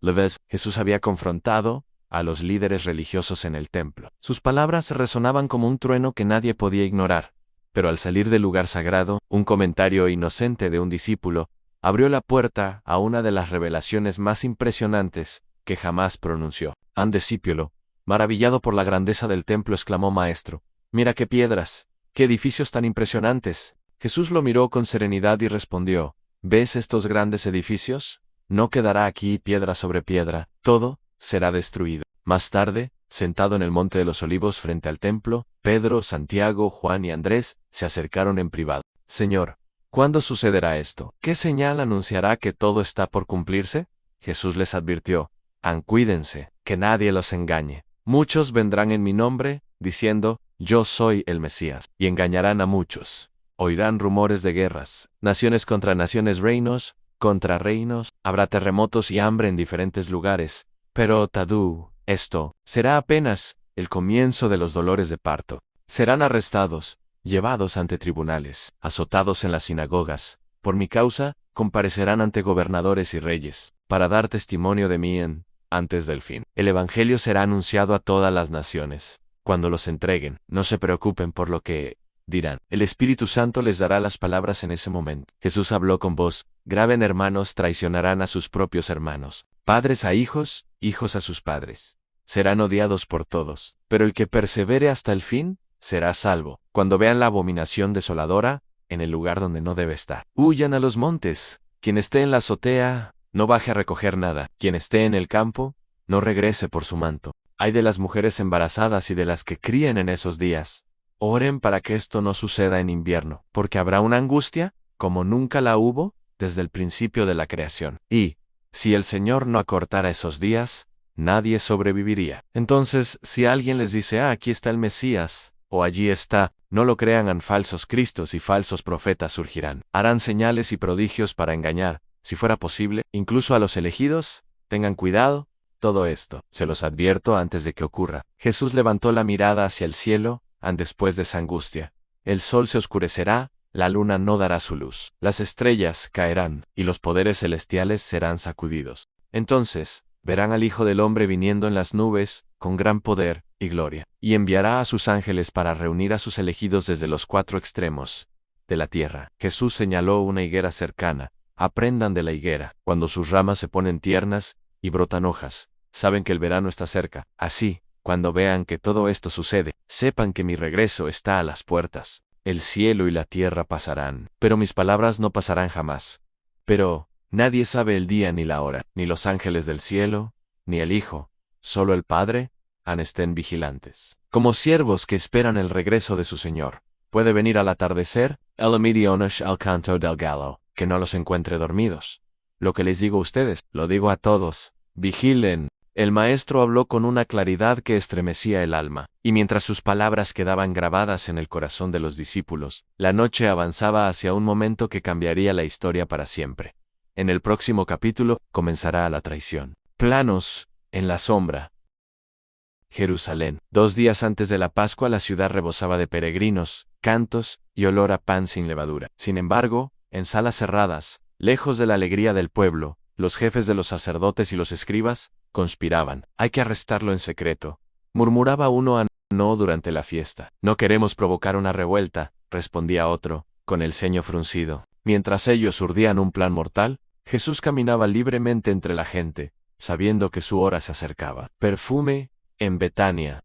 Leves, Jesús había confrontado a los líderes religiosos en el templo. Sus palabras resonaban como un trueno que nadie podía ignorar. Pero al salir del lugar sagrado, un comentario inocente de un discípulo abrió la puerta a una de las revelaciones más impresionantes que jamás pronunció. Un discípulo, maravillado por la grandeza del templo, exclamó: Maestro, mira qué piedras, qué edificios tan impresionantes. Jesús lo miró con serenidad y respondió: ¿Ves estos grandes edificios? No quedará aquí piedra sobre piedra, todo será destruido. Más tarde, sentado en el monte de los Olivos frente al templo, Pedro, Santiago, Juan y Andrés se acercaron en privado. Señor, ¿cuándo sucederá esto? ¿Qué señal anunciará que todo está por cumplirse? Jesús les advirtió: cuídense, que nadie los engañe. Muchos vendrán en mi nombre, diciendo: Yo soy el Mesías, y engañarán a muchos. Oirán rumores de guerras, naciones contra naciones, reinos contra reinos, habrá terremotos y hambre en diferentes lugares. Pero esto será apenas el comienzo de los dolores de parto. Serán arrestados, llevados ante tribunales, azotados en las sinagogas. Por mi causa, comparecerán ante gobernadores y reyes, para dar testimonio de mí antes del fin. El Evangelio será anunciado a todas las naciones. Cuando los entreguen, no se preocupen por lo que dirán. El Espíritu Santo les dará las palabras en ese momento. Jesús habló con voz grave: hermanos traicionarán a sus propios hermanos, padres a hijos, hijos a sus padres. Serán odiados por todos, pero el que persevere hasta el fin será salvo. Cuando vean la abominación desoladora en el lugar donde no debe estar, huyan a los montes. Quien esté en la azotea, no baje a recoger nada. Quien esté en el campo, no regrese por su manto. Ay de las mujeres embarazadas y de las que críen en esos días. Oren para que esto no suceda en invierno, porque habrá una angustia, como nunca la hubo desde el principio de la creación. Y, si el Señor no acortara esos días, nadie sobreviviría. Entonces, si alguien les dice: aquí está el Mesías, o allí está, no lo crean. Falsos cristos y falsos profetas surgirán. Harán señales y prodigios para engañar, si fuera posible, incluso a los elegidos. Tengan cuidado. Todo esto, se los advierto antes de que ocurra. Jesús levantó la mirada hacia el cielo. Después de esa angustia, el sol se oscurecerá, la luna no dará su luz, las estrellas caerán, y los poderes celestiales serán sacudidos. Entonces, verán al Hijo del Hombre viniendo en las nubes, con gran poder y gloria, y enviará a sus ángeles para reunir a sus elegidos desde los cuatro extremos de la tierra. Jesús señaló una higuera cercana. Aprendan de la higuera. Cuando sus ramas se ponen tiernas y brotan hojas, saben que el verano está cerca. Así, cuando vean que todo esto sucede, sepan que mi regreso está a las puertas. El cielo y la tierra pasarán, pero mis palabras no pasarán jamás. Pero nadie sabe el día ni la hora, ni los ángeles del cielo, ni el Hijo, solo el Padre. Estén vigilantes, como siervos que esperan el regreso de su Señor. Puede venir al atardecer, el medionoche al canto del gallo, que no los encuentre dormidos. Lo que les digo a ustedes, lo digo a todos: vigilen. El Maestro habló con una claridad que estremecía el alma, y mientras sus palabras quedaban grabadas en el corazón de los discípulos, la noche avanzaba hacia un momento que cambiaría la historia para siempre. En el próximo capítulo, comenzará la traición. Planos en la sombra. Jerusalén. 2 días antes de la Pascua, la ciudad rebosaba de peregrinos, cantos y olor a pan sin levadura. Sin embargo, en salas cerradas, lejos de la alegría del pueblo, los jefes de los sacerdotes y los escribas conspiraban. Hay que arrestarlo en secreto, murmuraba uno a no durante la fiesta. No queremos provocar una revuelta, respondía otro, con el ceño fruncido. Mientras ellos urdían un plan mortal, Jesús caminaba libremente entre la gente, sabiendo que su hora se acercaba. Perfume en Betania.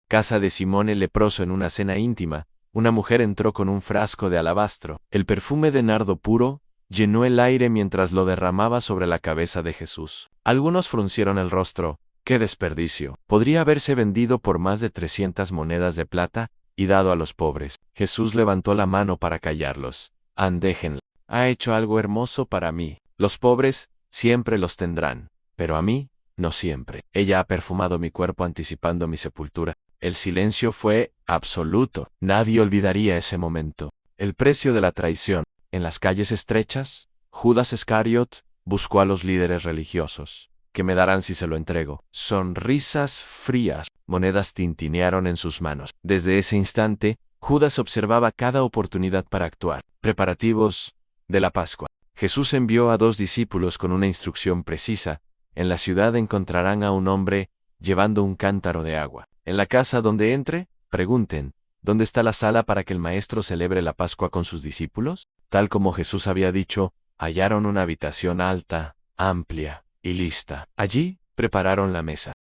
Casa de Simón el leproso. En una cena íntima, una mujer entró con un frasco de alabastro. El perfume de nardo puro llenó el aire mientras lo derramaba sobre la cabeza de Jesús. Algunos fruncieron el rostro. ¡Qué desperdicio! Podría haberse vendido por más de 300 monedas de plata y dado a los pobres. Jesús levantó la mano para callarlos. Déjenla. Ha hecho algo hermoso para mí. Los pobres siempre los tendrán, pero a mí, no siempre. Ella ha perfumado mi cuerpo anticipando mi sepultura. El silencio fue absoluto. Nadie olvidaría ese momento. El precio de la traición. En las calles estrechas, Judas Iscariot buscó a los líderes religiosos. ¿Qué me darán si se lo entrego? Sonrisas frías, monedas tintinearon en sus manos. Desde ese instante, Judas observaba cada oportunidad para actuar. Preparativos de la Pascua. Jesús envió a 2 discípulos con una instrucción precisa: En la ciudad encontrarán a un hombre llevando un cántaro de agua. En la casa donde entre, pregunten, ¿dónde está la sala para que el maestro celebre la Pascua con sus discípulos? Tal como Jesús había dicho, hallaron una habitación alta, amplia y lista. Allí prepararon la mesa.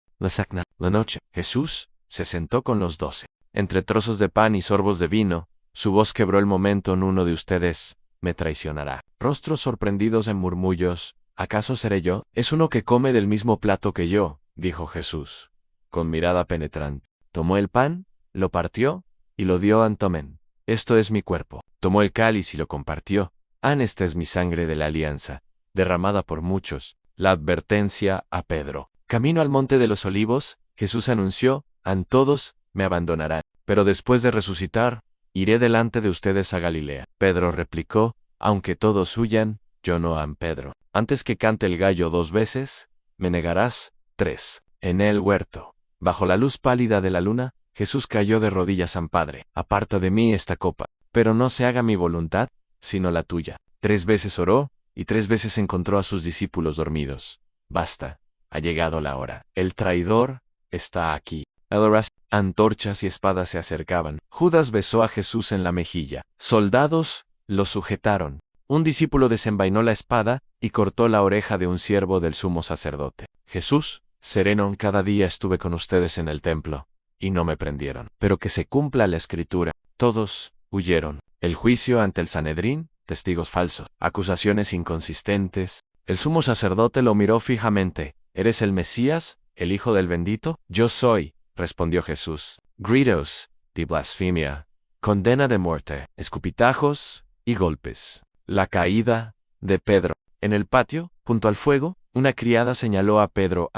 La noche, Jesús se sentó con los 12. Entre trozos de pan y sorbos de vino, su voz quebró el momento en uno de ustedes me traicionará. Rostros sorprendidos en murmullos, ¿acaso seré yo? Es uno que come del mismo plato que yo, dijo Jesús, con mirada penetrante. Tomó el pan, lo partió, y lo dio a Tomén. Esto es mi cuerpo. Tomó el cáliz y lo compartió. Esta es mi sangre de la alianza, derramada por muchos. La advertencia a Pedro. Camino al monte de los olivos, Jesús anunció, todos me abandonarán. Pero después de resucitar, iré delante de ustedes a Galilea. Pedro replicó, aunque todos huyan, yo no. Pedro, antes que cante el gallo 2 veces, me negarás 3. En el huerto, bajo la luz pálida de la luna, Jesús cayó de rodillas. Padre, aparta de mí esta copa, pero no se haga mi voluntad, sino la tuya. 3 veces oró, y 3 veces encontró a sus discípulos dormidos. Basta, ha llegado la hora. El traidor está aquí. Antorchas y espadas se acercaban. Judas besó a Jesús en la mejilla. Soldados lo sujetaron. Un discípulo desenvainó la espada y cortó la oreja de un siervo del sumo sacerdote. Jesús, sereno, cada día estuve con ustedes en el templo, y no me prendieron. Pero que se cumpla la escritura. Todos huyeron. El juicio ante el Sanedrín, testigos falsos, acusaciones inconsistentes. El sumo sacerdote lo miró fijamente. ¿Eres el Mesías, el Hijo del Bendito? Yo soy, respondió Jesús. Gritos de blasfemia, condena de muerte, escupitajos y golpes. La caída de Pedro. En el patio, junto al fuego, una criada señaló a Pedro.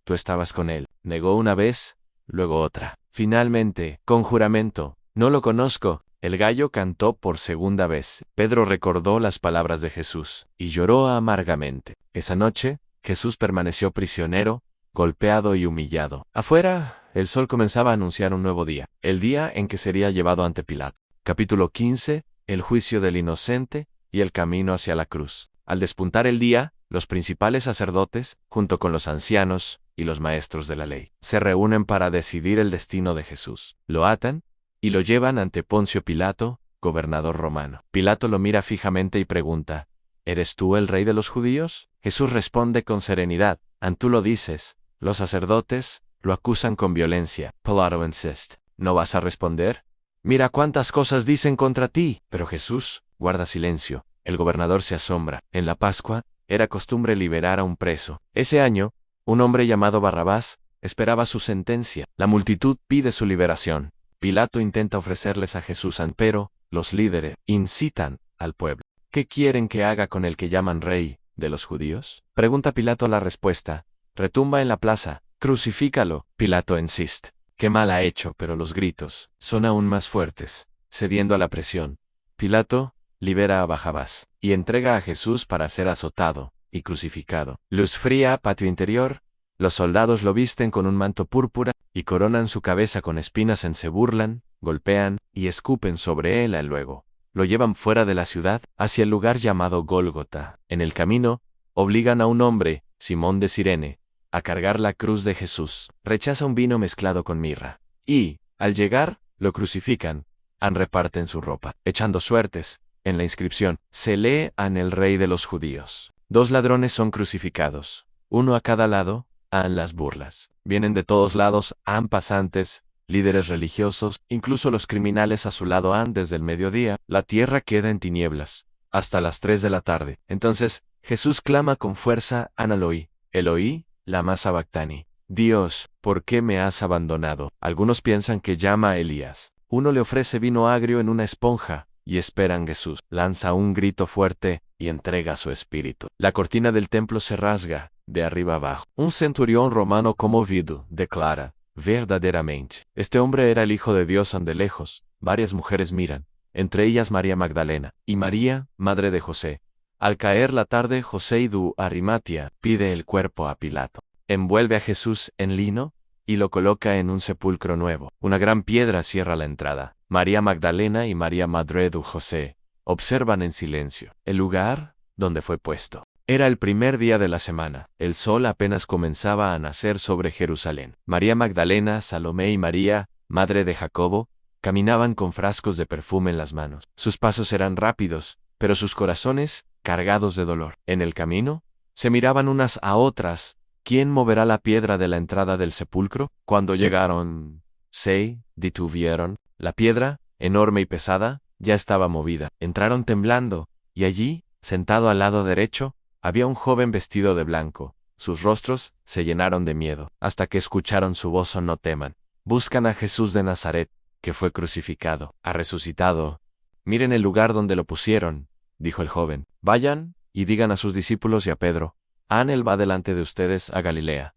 Tú estabas con él. Negó una vez, luego otra. Finalmente, con juramento, no lo conozco. El gallo cantó por segunda vez. Pedro recordó las palabras de Jesús y lloró amargamente. Esa noche, Jesús permaneció prisionero, golpeado y humillado. Afuera, el sol comenzaba a anunciar un nuevo día, el día en que sería llevado ante Pilato. Capítulo 15. El juicio del inocente y el camino hacia la cruz. Al despuntar el día, los principales sacerdotes, junto con los ancianos y los maestros de la ley, se reúnen para decidir el destino de Jesús. Lo atan y lo llevan ante Poncio Pilato, gobernador romano. Pilato lo mira fijamente y pregunta, ¿eres tú el rey de los judíos? Jesús responde con serenidad, tú lo dices. Los sacerdotes lo acusan con violencia. Pilato insiste, ¿no vas a responder? Mira cuántas cosas dicen contra ti. Pero Jesús guarda silencio. El gobernador se asombra. En la Pascua, era costumbre liberar a un preso. Ese año, un hombre llamado Barrabás esperaba su sentencia. La multitud pide su liberación. Pilato intenta ofrecerles a Jesús, pero los líderes incitan al pueblo. ¿Qué quieren que haga con el que llaman rey de los judíos? Pregunta Pilato. La respuesta retumba en la plaza. Crucifícalo. Pilato insiste. Qué mal ha hecho, pero los gritos son aún más fuertes, cediendo a la presión. Pilato libera a Barrabás y entrega a Jesús para ser azotado y crucificado. Luz fría, patio interior. Los soldados lo visten con un manto púrpura y coronan su cabeza con espinas. Se burlan, golpean y escupen sobre él. Luego lo llevan fuera de la ciudad, hacia el lugar llamado Gólgota. En el camino, obligan a un hombre, Simón de Cirene, a cargar la cruz de Jesús. Rechaza un vino mezclado con mirra. Y, al llegar, lo crucifican. Reparten su ropa, echando suertes. En la inscripción, se lee el rey de los judíos. 2 ladrones son crucificados, uno a cada lado. Las burlas vienen de todos lados. Pasantes, líderes religiosos, incluso los criminales a su lado. Desde el mediodía, la tierra queda en tinieblas, hasta las 3 de la tarde. Entonces, Jesús clama con fuerza, Eloi, Eloi, lama sabactani. Dios, ¿por qué me has abandonado? Algunos piensan que llama a Elías. Uno le ofrece vino agrio en una esponja, y esperan. Jesús lanza un grito fuerte y entrega su espíritu. La cortina del templo se rasga, de arriba abajo. Un centurión romano conmovido declara, verdaderamente, este hombre era el Hijo de Dios. De lejos, varias mujeres miran, entre ellas María Magdalena, y María, madre de José. Al caer la tarde, José de Arimatea pide el cuerpo a Pilato. Envuelve a Jesús en lino y lo coloca en un sepulcro nuevo. Una gran piedra cierra la entrada. María Magdalena y María, madre de José, observan en silencio el lugar donde fue puesto. Era el primer día de la semana. El sol apenas comenzaba a nacer sobre Jerusalén. María Magdalena, Salomé y María, madre de Jacobo, caminaban con frascos de perfume en las manos. Sus pasos eran rápidos, pero sus corazones cargados de dolor. En el camino, se miraban unas a otras. ¿Quién moverá la piedra de la entrada del sepulcro? Cuando llegaron, se detuvieron. La piedra, enorme y pesada, ya estaba movida. Entraron temblando, y allí, sentado al lado derecho, había un joven vestido de blanco. Sus rostros se llenaron de miedo, hasta que escucharon su voz. No teman. Buscan a Jesús de Nazaret, que fue crucificado. Ha resucitado. Miren el lugar donde lo pusieron, dijo el joven. Vayan, y digan a sus discípulos y a Pedro, él va delante de ustedes a Galilea.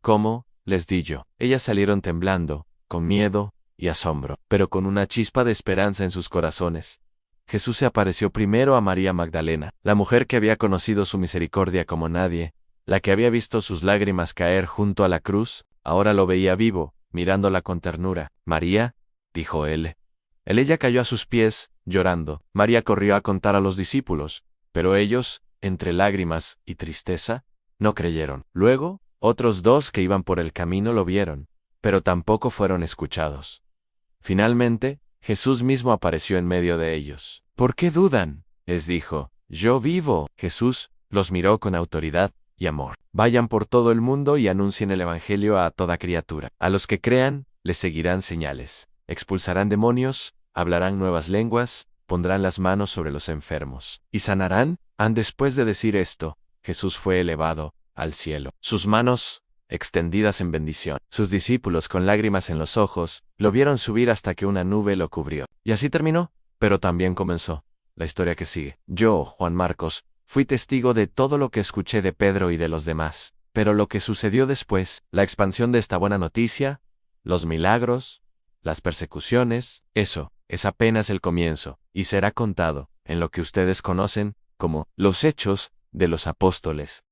¿Cómo? Les di yo. Ellas salieron temblando, con miedo y asombro, pero con una chispa de esperanza en sus corazones. Jesús se apareció primero a María Magdalena, la mujer que había conocido su misericordia como nadie, la que había visto sus lágrimas caer junto a la cruz, ahora lo veía vivo, mirándola con ternura. María, dijo él. Ella cayó a sus pies, llorando. María corrió a contar a los discípulos, pero ellos, entre lágrimas y tristeza, no creyeron. Luego, otros dos que iban por el camino lo vieron, pero tampoco fueron escuchados. Finalmente, Jesús mismo apareció en medio de ellos. ¿Por qué dudan? Les dijo, yo vivo. Jesús los miró con autoridad y amor. Vayan por todo el mundo y anuncien el Evangelio a toda criatura. A los que crean, les seguirán señales. Expulsarán demonios, hablarán nuevas lenguas, pondrán las manos sobre los enfermos y sanarán. Después de decir esto, Jesús fue elevado al cielo, sus manos extendidas en bendición. Sus discípulos, con lágrimas en los ojos, lo vieron subir hasta que una nube lo cubrió. Y así terminó, pero también comenzó la historia que sigue. Yo, Juan Marcos, fui testigo de todo lo que escuché de Pedro y de los demás, pero lo que sucedió después, la expansión de esta buena noticia, los milagros, las persecuciones, eso es apenas el comienzo, y será contado en lo que ustedes conocen como los Hechos de los Apóstoles.